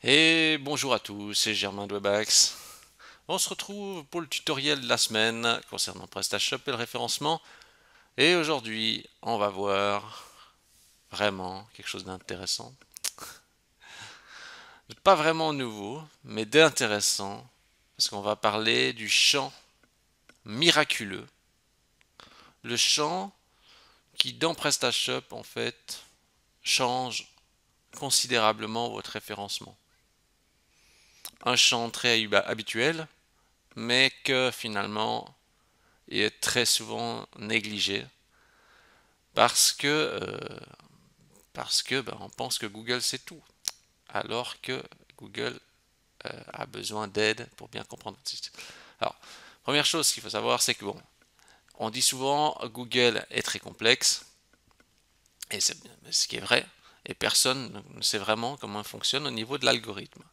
Et bonjour à tous, c'est Germain de Webax. On se retrouve pour le tutoriel de la semaine concernant PrestaShop et le référencement. Et aujourd'hui, on va voir vraiment quelque chose d'intéressant. Pas vraiment nouveau, mais d'intéressant, parce qu'on va parler du champ miraculeux. Le champ qui, dans PrestaShop, en fait, change considérablement votre référencement. Un champ très habituel, mais que finalement est très souvent négligé parce que on pense que Google sait tout, alors que Google a besoin d'aide pour bien comprendre votre site. Alors, première chose qu'il faut savoir, c'est que bon, on dit souvent Google est très complexe, et c'est ce qui est vrai, et personne ne sait vraiment comment il fonctionne au niveau de l'algorithme.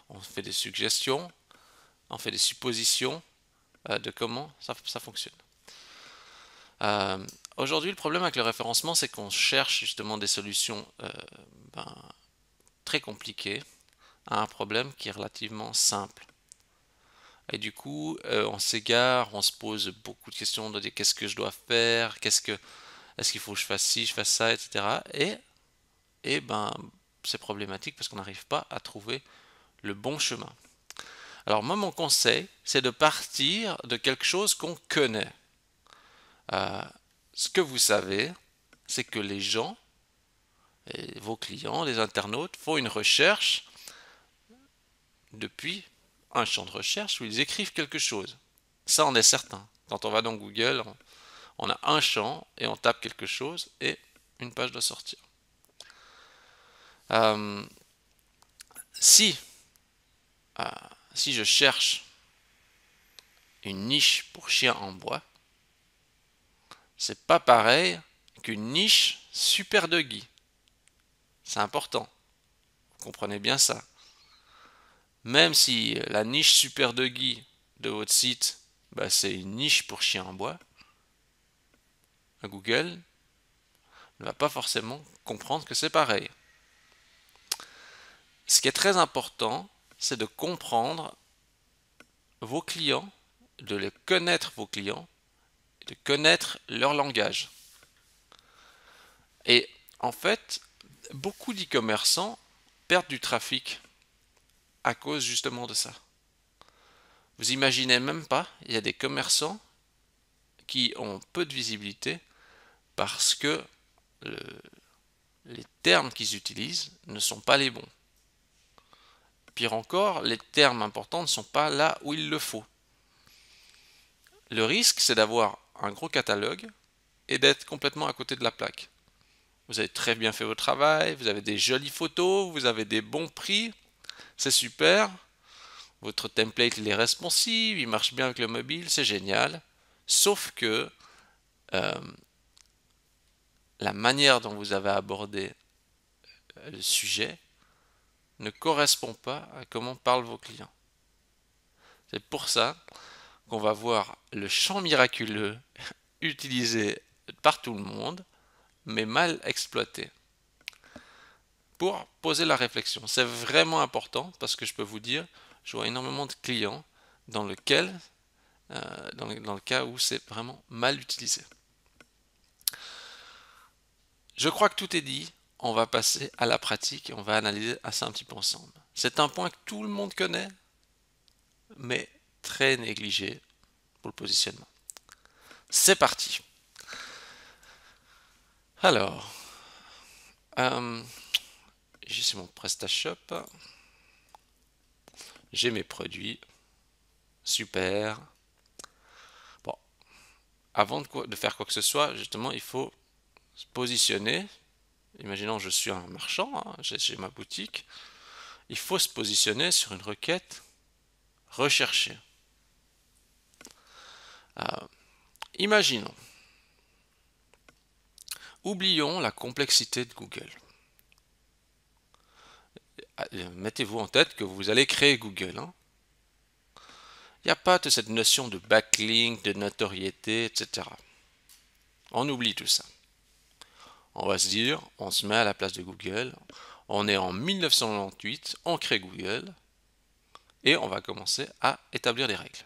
On fait des suggestions, on fait des suppositions de comment ça fonctionne. Euh, Aujourd'hui, le problème avec le référencement, c'est qu'on cherche justement des solutions ben, très compliquées à un problème qui est relativement simple. Et du coup, on s'égare, on se pose beaucoup de questions de dire qu'est-ce que je dois faire, est-ce qu'il faut que je fasse ci, je fasse ça, etc. Et ben, c'est problématique parce qu'on n'arrive pas à trouver le bon chemin. Alors moi, mon conseil, c'est de partir de quelque chose qu'on connaît. Euh, Ce que vous savez, c'est que les gens, et vos clients, les internautes, font une recherche depuis un champ de recherche où ils écrivent quelque chose. Ça, on est certain. Quand on va dans Google, on a un champ et on tape quelque chose et une page doit sortir. Euh, si, euh, si je cherche une niche pour chien en bois, c'est pas pareil qu'une niche super doggy. C'est important. Vous comprenez bien ça. Même si la niche super doggy de votre site, bah, c'est une niche pour chien en bois, Google ne va pas forcément comprendre que c'est pareil. Ce qui est très important, c'est de comprendre vos clients, de les connaître vos clients, de connaître leur langage. Et en fait, beaucoup d'e-commerçants perdent du trafic à cause justement de ça. Vous imaginez même pas, il y a des commerçants qui ont peu de visibilité parce que le- les termes qu'ils utilisent ne sont pas les bons. Pire encore, les termes importants ne sont pas là où il le faut. Le risque, c'est d'avoir un gros catalogue et d'être complètement à côté de la plaque. Vous avez très bien fait votre travail, vous avez des jolies photos, vous avez des bons prix, c'est super. Votre template il est responsive, il marche bien avec le mobile, c'est génial. Sauf que euh, la manière dont vous avez abordé le sujet ne correspond pas à comment parlent vos clients. C'est pour ça qu'on va voir le champ miraculeux utilisé par tout le monde, mais mal exploité. Pour poser la réflexion, c'est vraiment important parce que je peux vous dire, je vois énormément de clients dans lequel, dans le cas où c'est vraiment mal utilisé. Je crois que tout est dit. On va passer à la pratique et on va analyser ça un petit peu ensemble. C'est un point que tout le monde connaît, mais très négligé pour le positionnement. C'est parti. Alors, euh, j'ai mon PrestaShop, j'ai mes produits, super. Bon, avant de faire quoi que ce soit, justement, il faut se positionner. Imaginons que je suis un marchand, hein, j'ai ma boutique. Il faut se positionner sur une requête recherchée. Euh, Imaginons, oublions la complexité de Google. Mettez-vous en tête que vous allez créer Google, hein. Il n'y a pas de cette notion de backlink, de notoriété, etc. On oublie tout ça. On va se dire, on se met à la place de Google, On est en 1998, on crée Google et on va commencer à établir des règles.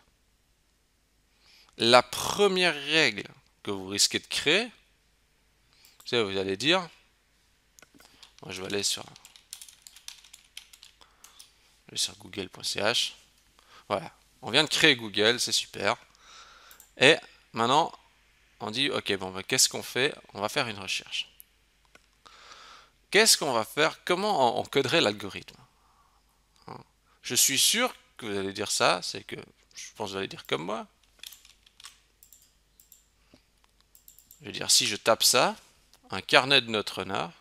La première règle que vous risquez de créer, c'est vous allez dire, moi je vais aller sur google.ch. Voilà, on vient de créer Google, c'est super. Et maintenant, on dit, ok, bon, ben, qu'est-ce qu'on fait? On va faire une recherche. Qu'est-ce qu'on va faire? Comment on coderait l'algorithme? Je suis sûr que vous allez dire ça, c'est que, je pense que vous allez dire comme moi. Je veux dire, si je tape ça, un carnet de notes renard,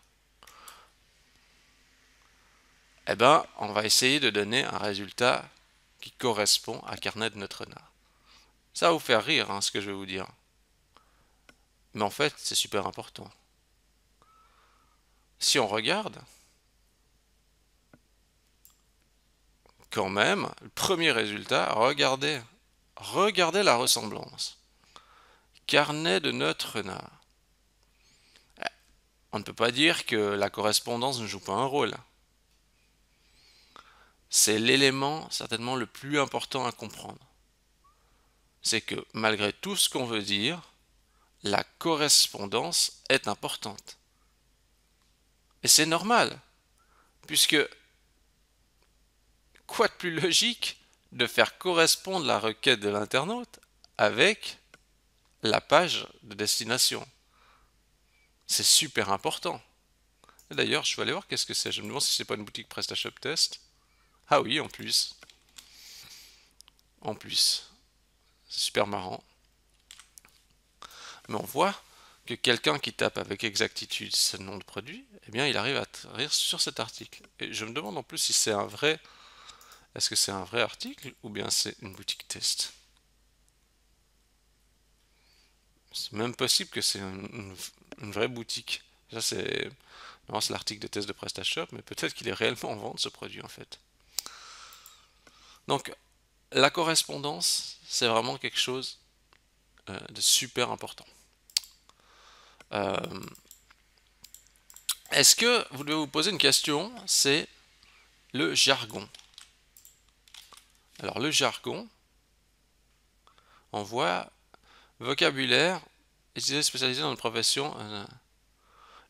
eh ben, on va essayer de donner un résultat qui correspond à carnet de notes renard. Ça va vous faire rire, hein, ce que je vais vous dire. Mais en fait, c'est super important. Si on regarde, quand même, le premier résultat, regardez la ressemblance. Carnet de notes renard. On ne peut pas dire que la correspondance ne joue pas un rôle. C'est l'élément certainement le plus important à comprendre. C'est que malgré tout ce qu'on veut dire, la correspondance est importante. Et c'est normal, puisque quoi de plus logique de faire correspondre la requête de l'internaute avec la page de destination. C'est super important. D'ailleurs, je vais aller voir qu'est-ce que c'est. Je me demande si c'est pas une boutique PrestaShop Test. Ah oui, en plus. En plus. C'est super marrant. Mais on voit que quelqu'un qui tape avec exactitude ce nom de produit, eh bien, il arrive à atterrir sur cet article. Et je me demande en plus si c'est un vrai... Est-ce que c'est un vrai article ou bien c'est une boutique test? C'est même possible que c'est une vraie boutique. Ça, c'est... Non, c'est l'article de test de PrestaShop, mais peut-être qu'il est réellement en vente ce produit en fait. Donc, la correspondance, c'est vraiment quelque chose de super important. Est-ce que vous devez vous poser une question? C'est le jargon. Alors, le jargon, on voit vocabulaire, utilisé spécialisé dans une profession.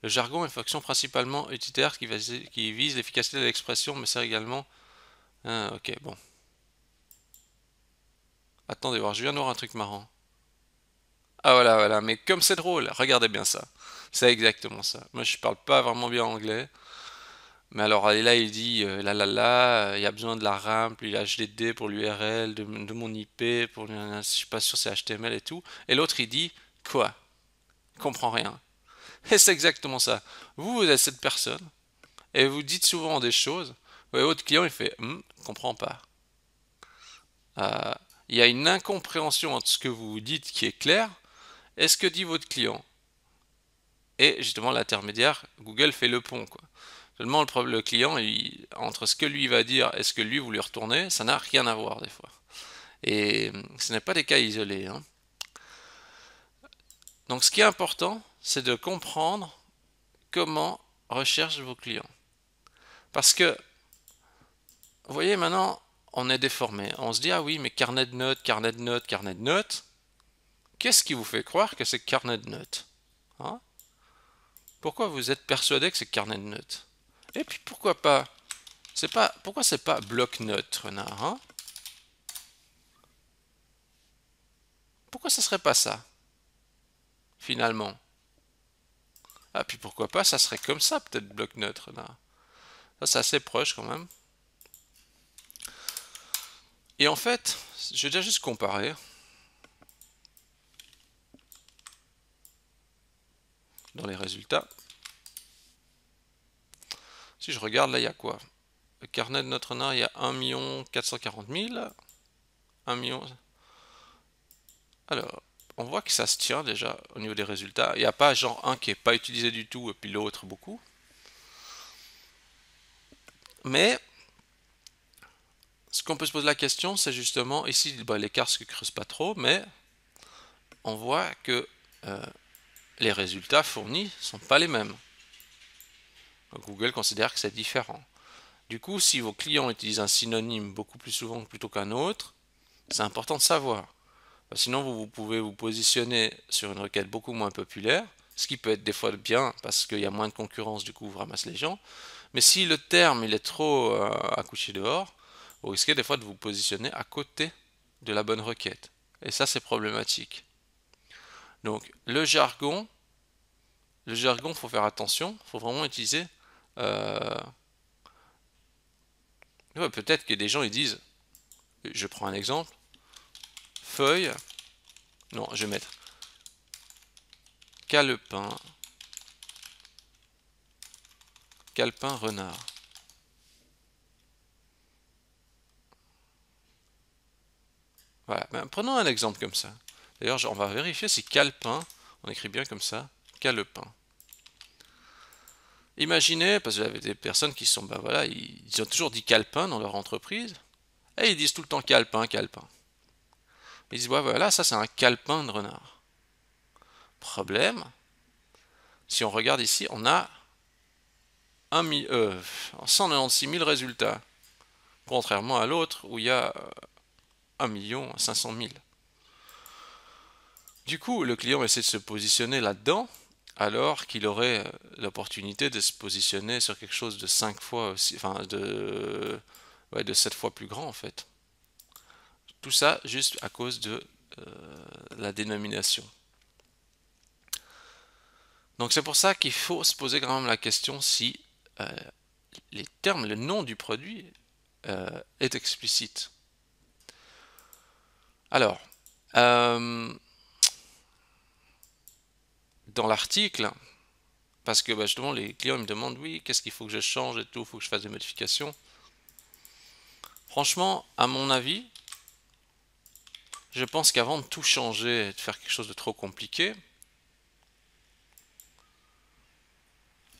Le jargon est une fonction principalement utilitaire qui vise l'efficacité de l'expression, mais sert également. Ok, bon. Attendez voir, je viens de voir un truc marrant. Ah voilà, voilà, mais comme c'est drôle, regardez bien ça. C'est exactement ça. Moi je parle pas vraiment bien anglais. Mais alors là il dit il y a besoin de la RAM, puis l'HDD pour l'URL, de mon IP, pour je suis pas sûr c'est HTML et tout. Et l'autre il dit quoi? Il comprend rien. Et c'est exactement ça. Vous êtes cette personne et vous dites souvent des choses. Et votre client il fait comprend pas. Euh, il y a une incompréhension entre ce que vous dites qui est clair et ce que dit votre client. Et justement l'intermédiaire, Google fait le pont, quoi. Seulement le client, entre ce que lui va dire et ce que lui vous lui retournez, ça n'a rien à voir des fois. Et ce n'est pas des cas isolés, hein. Donc ce qui est important, c'est de comprendre comment recherchent vos clients. Parce que, vous voyez maintenant, on est déformé. On se dit, ah oui, mais carnet de notes, carnet de notes, carnet de notes. Qu'est-ce qui vous fait croire que c'est carnet de notes, hein? Pourquoi vous êtes persuadé que c'est carnet de notes? Et puis pourquoi pas, pourquoi c'est pas bloc-notes, renard, hein? Pourquoi ça serait pas ça, finalement? Ah, puis pourquoi pas, ça serait comme ça, peut-être, bloc-notes, renard. Ça, c'est assez proche, quand même. Et en fait, je vais déjà juste comparer. Dans les résultats. Si je regarde, là, il y a quoi? Le carnet de notre renard, il y a 1 440 000. 1 million... Alors, on voit que ça se tient déjà au niveau des résultats. Il n'y a pas genre un qui n'est pas utilisé du tout et puis l'autre beaucoup. Mais ce qu'on peut se poser la question, c'est justement, ici l'écart se creuse pas trop, mais on voit que les résultats fournis ne sont pas les mêmes. Google considère que c'est différent. Du coup, si vos clients utilisent un synonyme beaucoup plus souvent plutôt qu'un autre, c'est important de savoir. Sinon, vous pouvez vous positionner sur une requête beaucoup moins populaire, ce qui peut être des fois bien parce qu'il y a moins de concurrence, du coup, vous ramassez les gens. Mais si le terme il est trop à coucher dehors, vous risquez des fois de vous positionner à côté de la bonne requête. Et ça, c'est problématique. Donc, faut faire attention, faut vraiment utiliser. euh, ouais, peut-être que des gens ils disent, je prends un exemple, feuille, non, je vais mettre calepin, calepin renard. Voilà, ben, prenons un exemple comme ça. D'ailleurs, on va vérifier si calepin, on écrit bien comme ça, calepin. Imaginez, parce que j'avais des personnes qui sont, ben voilà, ils ont toujours dit calepin dans leur entreprise, et ils disent tout le temps calepin, calepin. Ils disent, ouais, voilà, ça c'est un calepin de renard. Problème, si on regarde ici, on a 196 000 résultats, contrairement à l'autre où il y a 1 500 000. Du coup, le client essaie de se positionner là-dedans, alors qu'il aurait l'opportunité de se positionner sur quelque chose de 5 fois aussi, enfin de 7 fois plus grand en fait. Tout ça juste à cause de la dénomination. Donc c'est pour ça qu'il faut se poser quand même la question si euh, les termes, le nom du produit est explicite. Alors, euh, dans l'article, parce que bah, justement les clients me demandent oui, qu'est-ce qu'il faut que je change et tout, il faut que je fasse des modifications. Franchement, à mon avis, je pense qu'avant de tout changer et de faire quelque chose de trop compliqué,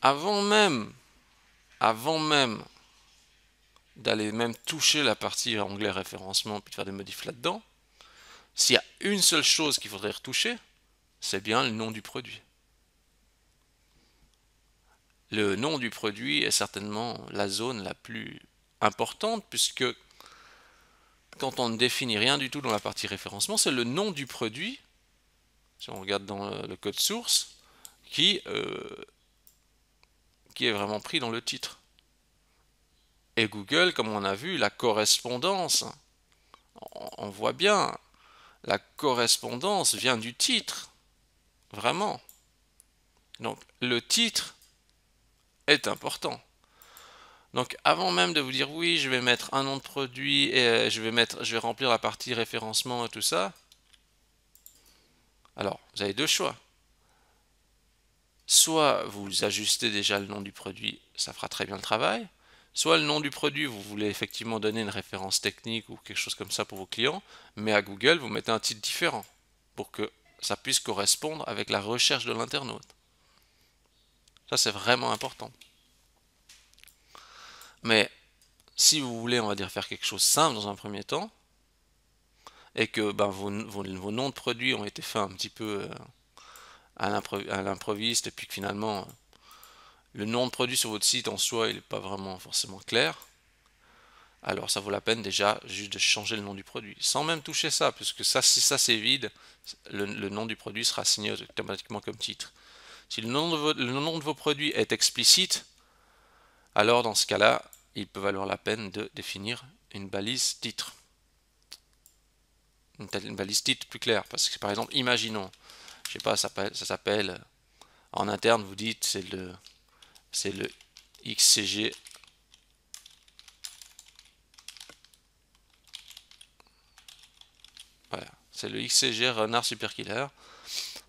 avant même, avant même d'aller même toucher la partie anglais référencement puis de faire des modifs là-dedans, s'il y a une seule chose qu'il faudrait retoucher, c'est bien le nom du produit. Le nom du produit est certainement la zone la plus importante puisque quand on ne définit rien du tout dans la partie référencement, c'est le nom du produit, si on regarde dans le code source, qui est vraiment pris dans le titre. Et Google, comme on a vu, la correspondance, on voit bien, la correspondance vient du titre, vraiment. Donc le titre est important. Donc avant même de vous dire oui, je vais mettre un nom de produit et je vais remplir la partie référencement et tout ça. Alors, vous avez deux choix. Soit vous ajustez déjà le nom du produit, ça fera très bien le travail. Soit le nom du produit, vous voulez effectivement donner une référence technique ou quelque chose comme ça pour vos clients, mais à Google, vous mettez un titre différent pour que ça puisse correspondre avec la recherche de l'internaute. Ça, c'est vraiment important. Mais si vous voulez, on va dire, faire quelque chose de simple dans un premier temps, et que ben, vos noms de produits ont été faits un petit peu à l'improviste, et puis que finalement, le nom de produit sur votre site en soi, il n'est pas vraiment forcément clair, alors ça vaut la peine déjà juste de changer le nom du produit, sans même toucher ça, puisque ça, si ça c'est vide, le nom du produit sera assigné automatiquement comme titre. Si le nom de vos produits est explicite, alors dans ce cas-là, il peut valoir la peine de définir une balise titre. Une balise titre plus claire, parce que par exemple, imaginons, je sais pas, ça s'appelle, en interne, vous dites, c'est le XCG. Voilà, c'est le XCG Renard Super Killer.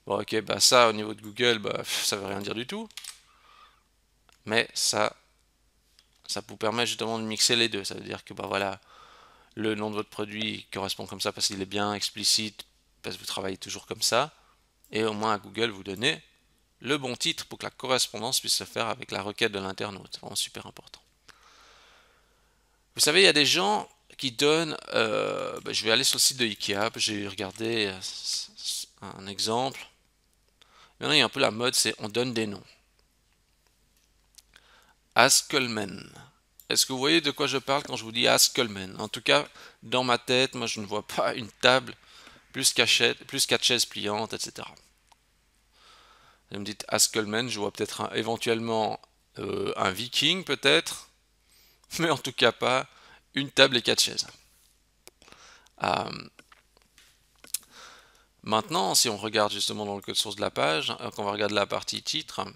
Bon, ok, bah ça, au niveau de Google, bah, ça veut rien dire du tout. Mais ça vous permet justement de mixer les deux. Ça veut dire que, bah voilà, le nom de votre produit correspond comme ça parce qu'il est bien explicite, parce que vous travaillez toujours comme ça. Et au moins à Google, vous donnez le bon titre pour que la correspondance puisse se faire avec la requête de l'internaute. C'est vraiment super important. Vous savez, il y a des gens qui donnent. Bah, je vais aller sur le site de Ikea. J'ai regardé un exemple. Maintenant, il y a un peu la mode, c'est on donne des noms. Haskelman. Est-ce que vous voyez de quoi je parle quand je vous dis Haskelman? En tout cas, dans ma tête, moi je ne vois pas une table plus quatre chaises pliantes, etc. Vous me dites Haskelman, je vois peut-être éventuellement un viking peut-être, mais en tout cas pas une table et quatre chaises. Euh, Maintenant, si on regarde justement dans le code source de la page, qu'on va regarder la partie titre,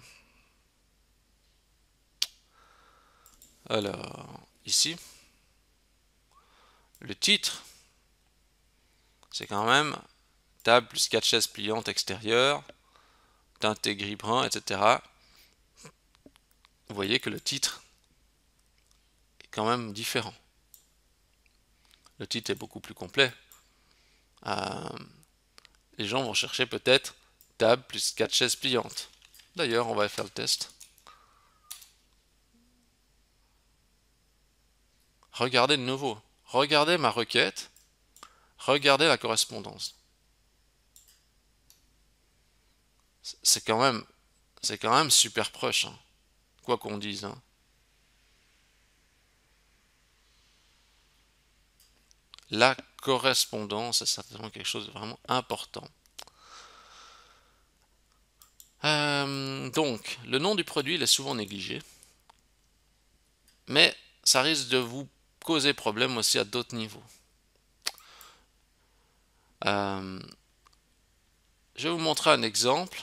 alors ici, le titre, c'est quand même table plus 4 chaises pliantes extérieures, teinté gris brun, etc. Vous voyez que le titre est quand même différent. Le titre est beaucoup plus complet. Euh, les gens vont chercher peut-être table plus 4 chaises pliantes. D'ailleurs, on va faire le test. Regardez de nouveau. Regardez ma requête. Regardez la correspondance. C'est quand même super proche, hein, quoi qu'on dise. Hein. La correspondance est certainement quelque chose de vraiment important. Donc, le nom du produit il est souvent négligé, mais ça risque de vous causer problème aussi à d'autres niveaux. Je vais vous montrer un exemple.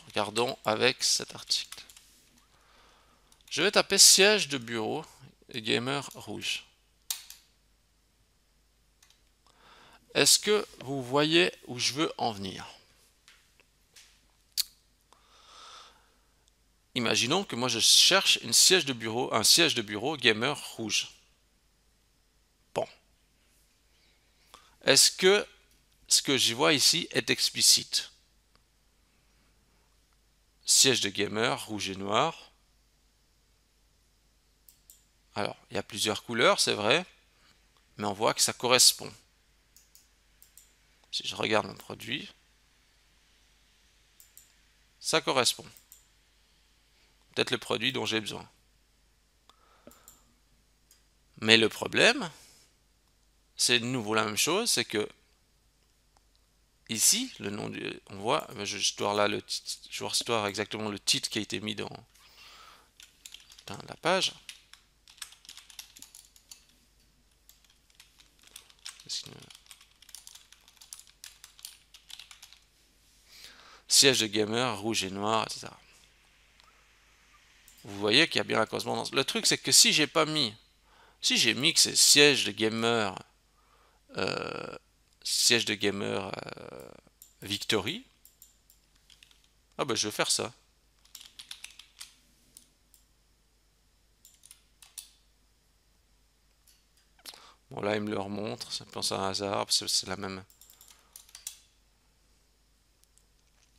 Regardons avec cet article. Je vais taper siège de bureau et gamer rouge. Est-ce que vous voyez où je veux en venir? Imaginons que moi je cherche un siège de bureau gamer rouge. Bon. Est-ce que ce que j'y vois ici est explicite? Siège de gamer rouge et noir. Alors, il y a plusieurs couleurs, c'est vrai, mais on voit que ça correspond. Si je regarde mon produit, ça correspond. Peut-être le produit dont j'ai besoin. Mais le problème, c'est de nouveau la même chose, c'est que ici, le nom du, on voit, je dois là le titre, je dois exactement le titre qui a été mis dans la page. Siège de gamer, rouge et noir, etc. Vous voyez qu'il y a bien la correspondance. Le truc, c'est que si j'ai mis que c'est siège de gamer, euh, Victory, ah ben je vais faire ça. Bon là il me le remontre, ça pense à un hasard, parce que c'est la même.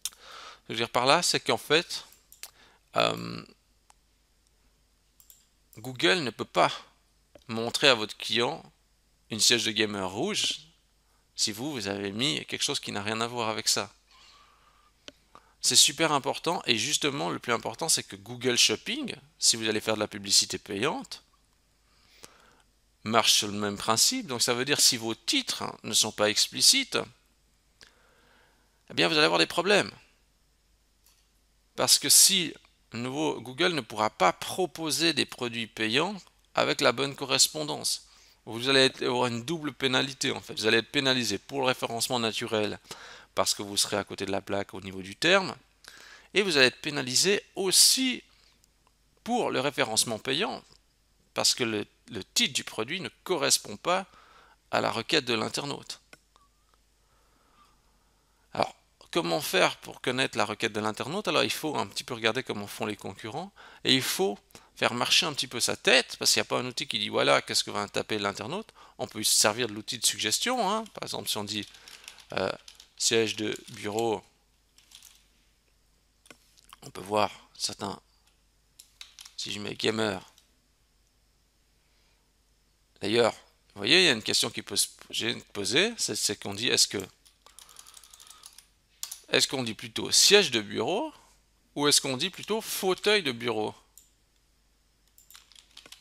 Ce que je veux dire par là, c'est qu'en fait, euh, Google ne peut pas montrer à votre client une siège de gamer rouge si vous avez mis quelque chose qui n'a rien à voir avec ça. C'est super important et justement le plus important c'est que Google Shopping, si vous allez faire de la publicité payante, marche sur le même principe. Donc ça veut dire si vos titres ne sont pas explicites, eh bien vous allez avoir des problèmes. Parce que si, de nouveau, Google ne pourra pas proposer des produits payants avec la bonne correspondance. Vous allez avoir une double pénalité en fait. Vous allez être pénalisé pour le référencement naturel parce que vous serez à côté de la plaque au niveau du terme. Et vous allez être pénalisé aussi pour le référencement payant parce que le titre du produit ne correspond pas à la requête de l'internaute. Alors, comment faire pour connaître la requête de l'internaute? Alors, il faut un petit peu regarder comment font les concurrents et il faut faire marcher un petit peu sa tête parce qu'il n'y a pas un outil qui dit voilà, qu'est-ce que va taper l'internaute. On peut se servir de l'outil de suggestion. Hein. Par exemple, si on dit siège de bureau, on peut voir certains. Si je mets gamer, d'ailleurs, vous voyez, il y a une question qui peut se poser, c'est qu'on dit est-ce Est-ce qu'on dit plutôt siège de bureau ou est-ce qu'on dit plutôt fauteuil de bureau?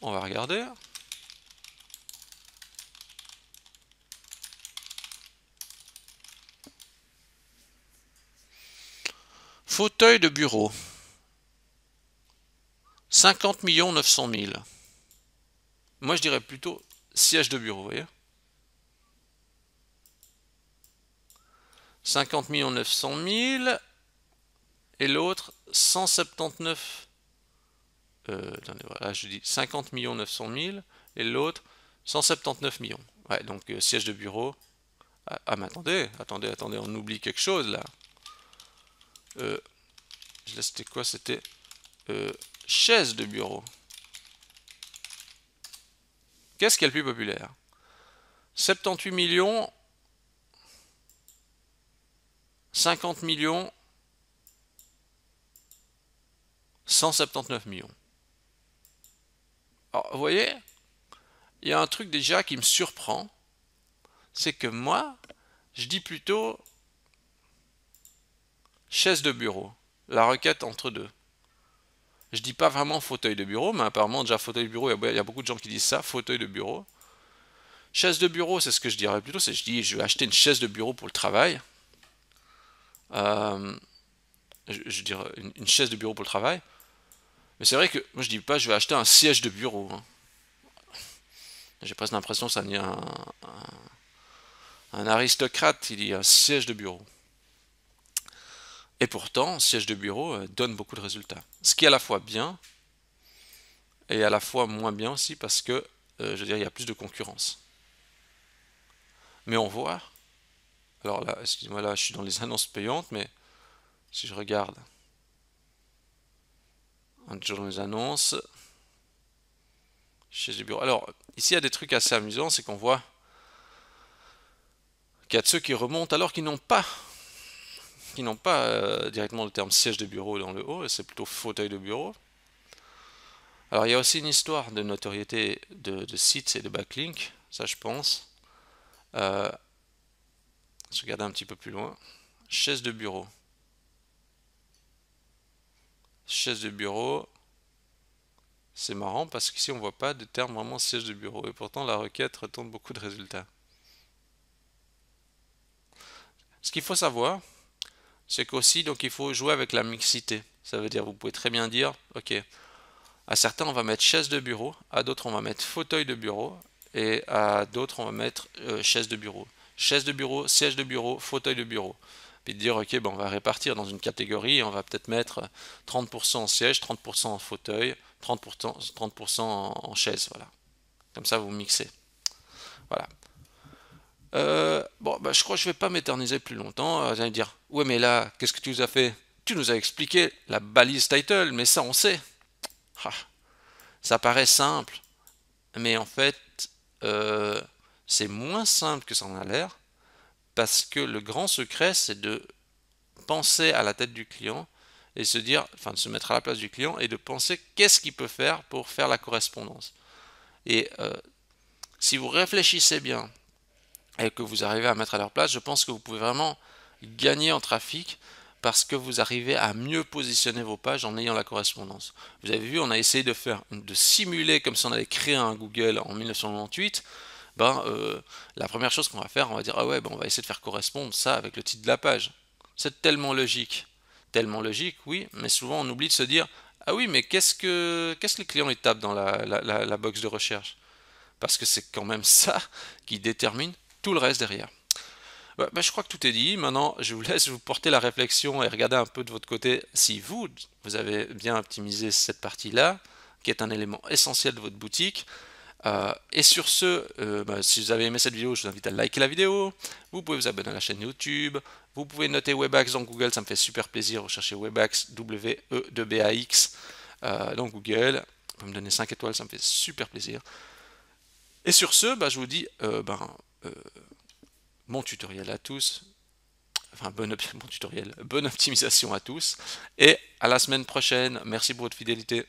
On va regarder. Fauteuil de bureau. 50 900 000. Moi, je dirais plutôt siège de bureau, vous voyez. 50 900 000 et l'autre 179. Attendez, voilà, je dis 50 900 000 et l'autre 179 millions. Ouais, donc siège de bureau. Mais attendez, on oublie quelque chose là. C'était quoi? C'était chaise de bureau. Qu'est-ce qui est le plus populaire? 78 millions, 50 millions, 179 millions. Alors, vous voyez, il y a un truc déjà qui me surprend, c'est que moi, je dis plutôt chaise de bureau, la requête entre deux. Je dis pas vraiment fauteuil de bureau, mais apparemment déjà fauteuil de bureau, il y a beaucoup de gens qui disent ça, fauteuil de bureau. Chaise de bureau, c'est ce que je dirais plutôt, c'est je vais acheter une chaise de bureau pour le travail. Je dirais une chaise de bureau pour le travail. Mais c'est vrai que moi je dis pas je vais acheter un siège de bureau. Hein. J'ai presque l'impression que ça devient un aristocrate, il dit un siège de bureau. Et pourtant, siège de bureau donne beaucoup de résultats. Ce qui est à la fois bien et à la fois moins bien aussi parce que, je veux dire, il y a plus de concurrence. Mais on voit, alors là, excusez-moi, là je suis dans les annonces payantes, mais si je regarde, on est toujours dans les annonces, chaise de bureau. Alors, ici il y a des trucs assez amusants, c'est qu'on voit qu'il y a de ceux qui remontent alors qu'ils n'ont pas directement le terme siège de bureau dans le haut, c'est plutôt fauteuil de bureau. Alors il y a aussi une histoire de notoriété de sites et de backlink, ça je pense. Je regarde un petit peu plus loin. Chaise de bureau. Chaise de bureau. C'est marrant parce qu'ici on voit pas de terme vraiment siège de bureau et pourtant la requête retourne beaucoup de résultats. Ce qu'il faut savoir, c'est qu'aussi donc il faut jouer avec la mixité. Ça veut dire vous pouvez très bien dire ok, à certains on va mettre chaise de bureau, à d'autres on va mettre fauteuil de bureau et à d'autres on va mettre chaise de bureau. Chaise de bureau, siège de bureau, fauteuil de bureau. Puis de dire ok bon, on va répartir dans une catégorie et on va peut-être mettre 30% en siège, 30% en fauteuil, 30% en chaise, voilà. Comme ça vous mixez. Voilà. Bon, bah, je crois que je vais pas m'éterniser plus longtemps. Vous allez dire, ouais, mais là, qu'est-ce que tu nous as fait? Tu nous as expliqué la balise title, mais ça on sait. Ah, ça paraît simple, mais en fait, c'est moins simple que ça en a l'air, parce que le grand secret, c'est de penser à la tête du client et se dire, enfin, de se mettre à la place du client et de penser qu'est-ce qu'il peut faire pour faire la correspondance. Et si vous réfléchissez bien et que vous arrivez à mettre à leur place, je pense que vous pouvez vraiment gagner en trafic parce que vous arrivez à mieux positionner vos pages en ayant la correspondance. Vous avez vu, on a essayé de simuler comme si on allait créer un Google en 1998. La première chose qu'on va faire, on va dire ah ouais, on va essayer de faire correspondre ça avec le titre de la page. C'est tellement logique, oui, mais souvent on oublie de se dire ah oui, mais qu'est-ce que les clients ils tapent dans la box de recherche? Parce que c'est quand même ça qui détermine tout le reste derrière. Je crois que tout est dit. Maintenant, je vous laisse vous porter la réflexion et regarder un peu de votre côté si vous avez bien optimisé cette partie-là, qui est un élément essentiel de votre boutique. Et sur ce, si vous avez aimé cette vidéo, je vous invite à liker la vidéo. Vous pouvez vous abonner à la chaîne YouTube. Vous pouvez noter Webax dans Google, ça me fait super plaisir. Recherchez Webax, W-E-B-A-X dans Google. Vous pouvez me donner 5 étoiles, ça me fait super plaisir. Et sur ce, je vous dis bon tutoriel à tous. Enfin, bon tutoriel, bonne optimisation à tous. Et à la semaine prochaine. Merci pour votre fidélité.